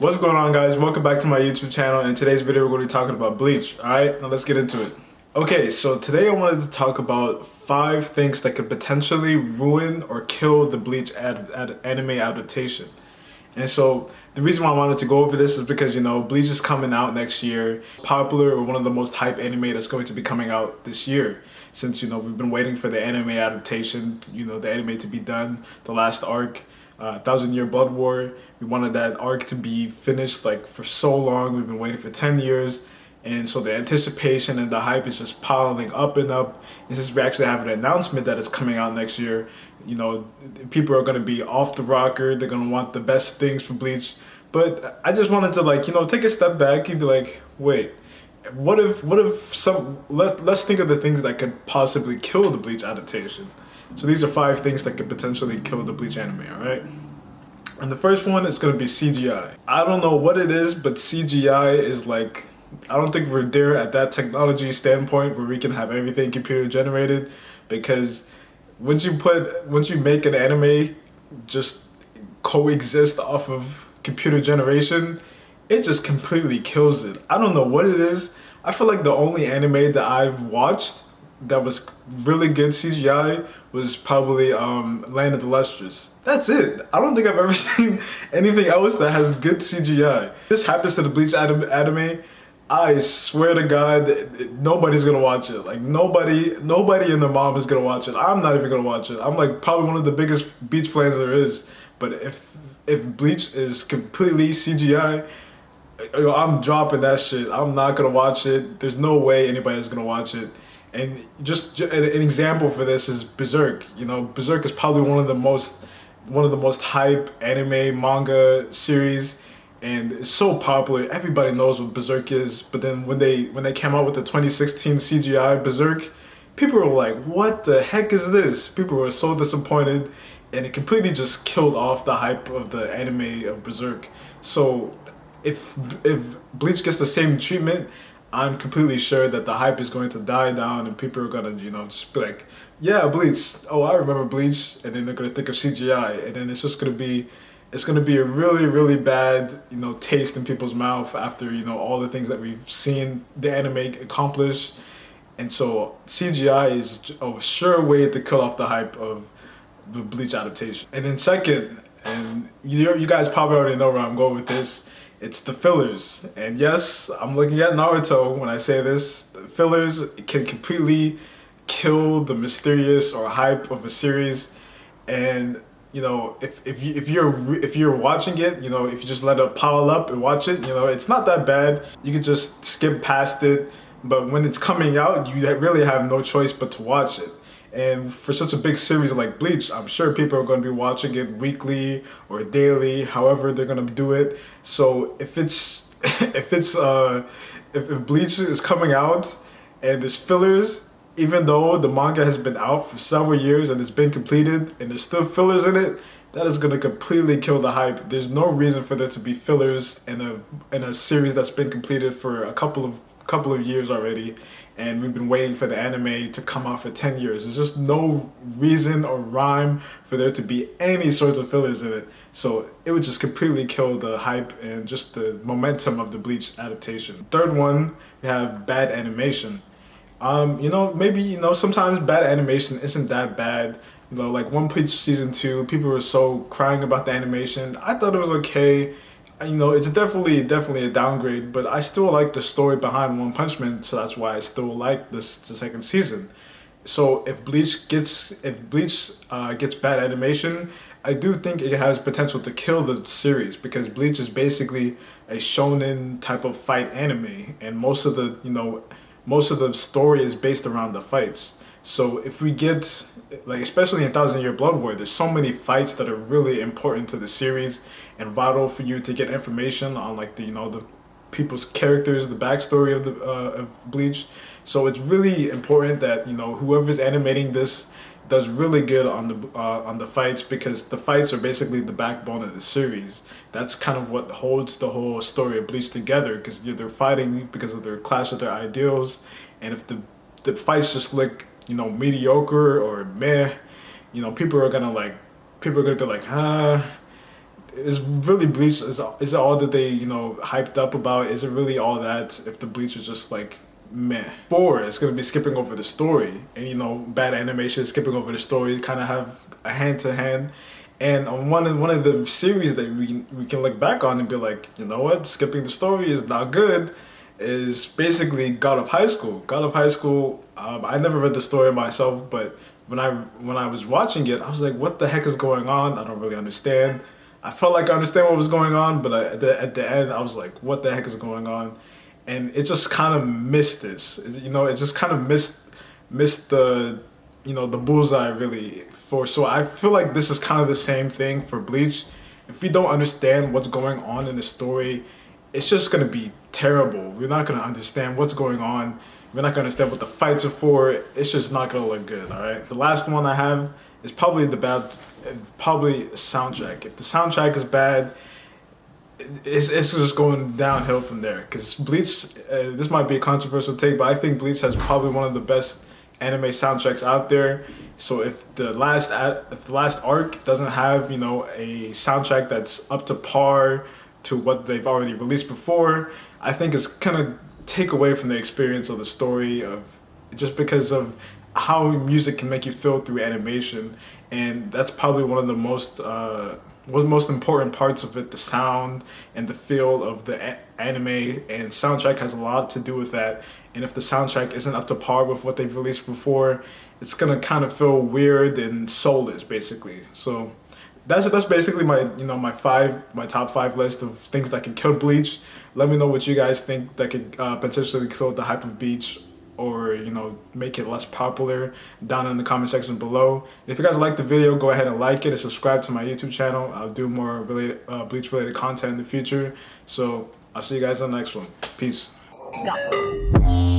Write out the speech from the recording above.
What's going on, guys? Welcome back to my YouTube channel. In today's video, we're going to be talking about Bleach. Alright, now let's get into it. Okay, so today I wanted to talk about 5 things that could potentially ruin or kill the Bleach anime adaptation. And so the reason why I wanted to go over this is because, Bleach is coming out next year. Popular, or one of the most hyped anime that's going to be coming out this year. Since, we've been waiting for the anime adaptation, the anime to be done, the last arc. 1,000-Year Blood War. We wanted that arc to be finished for so long. We've been waiting for 10 years. And so the anticipation and the hype is just piling up and up. And since we actually have an announcement that it's coming out next year, people are going to be off the rocker. They're going to want the best things for Bleach. But I just wanted to take a step back and be like, wait, what if let's think of the things that could possibly kill the Bleach adaptation. So these are 5 things that could potentially kill the Bleach anime, alright? And the first one is going to be CGI. I don't know what it is, but CGI is I don't think we're there at that technology standpoint where we can have everything computer generated, because once you make an anime just coexist off of computer generation, it just completely kills it. I don't know what it is. I feel like the only anime that I've watched that was really good CGI was probably Land of the Lustrous. That's it. I don't think I've ever seen anything else that has good CGI. This happens to the Bleach anime, I swear to God, nobody's gonna watch it. Nobody and their mom is gonna watch it. I'm not even gonna watch it. I'm probably one of the biggest Bleach fans there is. But if Bleach is completely CGI, I'm dropping that shit. I'm not gonna watch it. There's no way anybody's gonna watch it. And just an example for this is Berserk. Berserk is probably one of the most hype anime manga series, and it's so popular. Everybody knows what Berserk is. But then when they came out with the 2016 CGI Berserk, people were like, "What the heck is this?" People were so disappointed, and it completely just killed off the hype of the anime of Berserk. So if Bleach gets the same treatment, I'm completely sure that the hype is going to die down and people are going to, just be like, yeah, Bleach. Oh, I remember Bleach. And then they're going to think of CGI. And then it's just going to be, a really, really bad, taste in people's mouth after, all the things that we've seen the anime accomplish. And so CGI is a sure way to kill off the hype of the Bleach adaptation. And then second, and you guys probably already know where I'm going with this, it's the fillers. And yes, I'm looking at Naruto when I say this. The fillers can completely kill the mysterious or hype of a series. And if you're watching it, if you just let it pile up and watch it, it's not that bad. You can just skip past it. But when it's coming out, you really have no choice but to watch it. And for such a big series like Bleach, I'm sure people are going to be watching it weekly or daily, however they're going to do it. So if Bleach is coming out and there's fillers, even though the manga has been out for several years and it's been completed and there's still fillers in it, that is going to completely kill the hype. There's no reason for there to be fillers in a series that's been completed for a couple of years already, and we've been waiting for the anime to come out for 10 years. There's just no reason or rhyme for there to be any sorts of fillers in it. So it would just completely kill the hype and just the momentum of the Bleach adaptation. Third one, we have bad animation. Maybe, sometimes bad animation isn't that bad. Like One Piece Season 2, people were so crying about the animation. I thought it was okay. It's definitely a downgrade, but I still like the story behind One Punch Man, so that's why I still like the second season. So if Bleach gets bad animation, I do think it has potential to kill the series, because Bleach is basically a shonen type of fight anime, and most of the story is based around the fights. So if we get, especially in 1,000-Year Blood War, there's so many fights that are really important to the series and vital for you to get information on the people's characters, the backstory of Bleach. So it's really important that whoever's animating this does really good on the fights, because the fights are basically the backbone of the series. That's kind of what holds the whole story of Bleach together, because they're fighting because of their clash of their ideals. And if the fights just look mediocre or meh, people are gonna be like, is really Bleach, is it all that they, you know, hyped up about? Is it really all that if the Bleach is just like meh? 4, it's gonna be skipping over the story, and you know, bad animation, skipping over the story, kind of have a hand to hand. And on one of the series that we can look back on and be like, you know what, skipping the story is not good, is basically God of High School. God of High School. I never read the story myself, but when I was watching it, I was like, what the heck is going on? I don't really understand. I felt like I understand what was going on, but at the end, I was like, what the heck is going on? And it just kind of missed this. You know, it just kind of missed the, you know, the bullseye really. So I feel like this is kind of the same thing for Bleach. If we don't understand what's going on in the story, it's just gonna be terrible. We're not gonna understand what's going on. We're not gonna understand what the fights are for. It's just not gonna look good. All right. The last one I have is probably probably soundtrack. If the soundtrack is bad, it's just going downhill from there. Because Bleach, this might be a controversial take, but I think Bleach has probably one of the best anime soundtracks out there. So if the last arc doesn't have, you know, a soundtrack that's up to par to what they've already released before, I think it's gonna take away from the experience of the story, of just because of how music can make you feel through animation. And that's probably one of the most important parts of it, the sound and the feel of the anime, and soundtrack has a lot to do with that. And if the soundtrack isn't up to par with what they've released before, it's gonna kind of feel weird and soulless, basically. So that's basically my, you know, my top 5 list of things that can kill Bleach. Let me know what you guys think that could potentially kill the hype of Bleach, or, you know, make it less popular, down in the comment section below. If you guys like the video, go ahead and like it and subscribe to my YouTube channel. I'll do more Bleach related content in the future. So I'll see you guys on the next one. Peace. Go.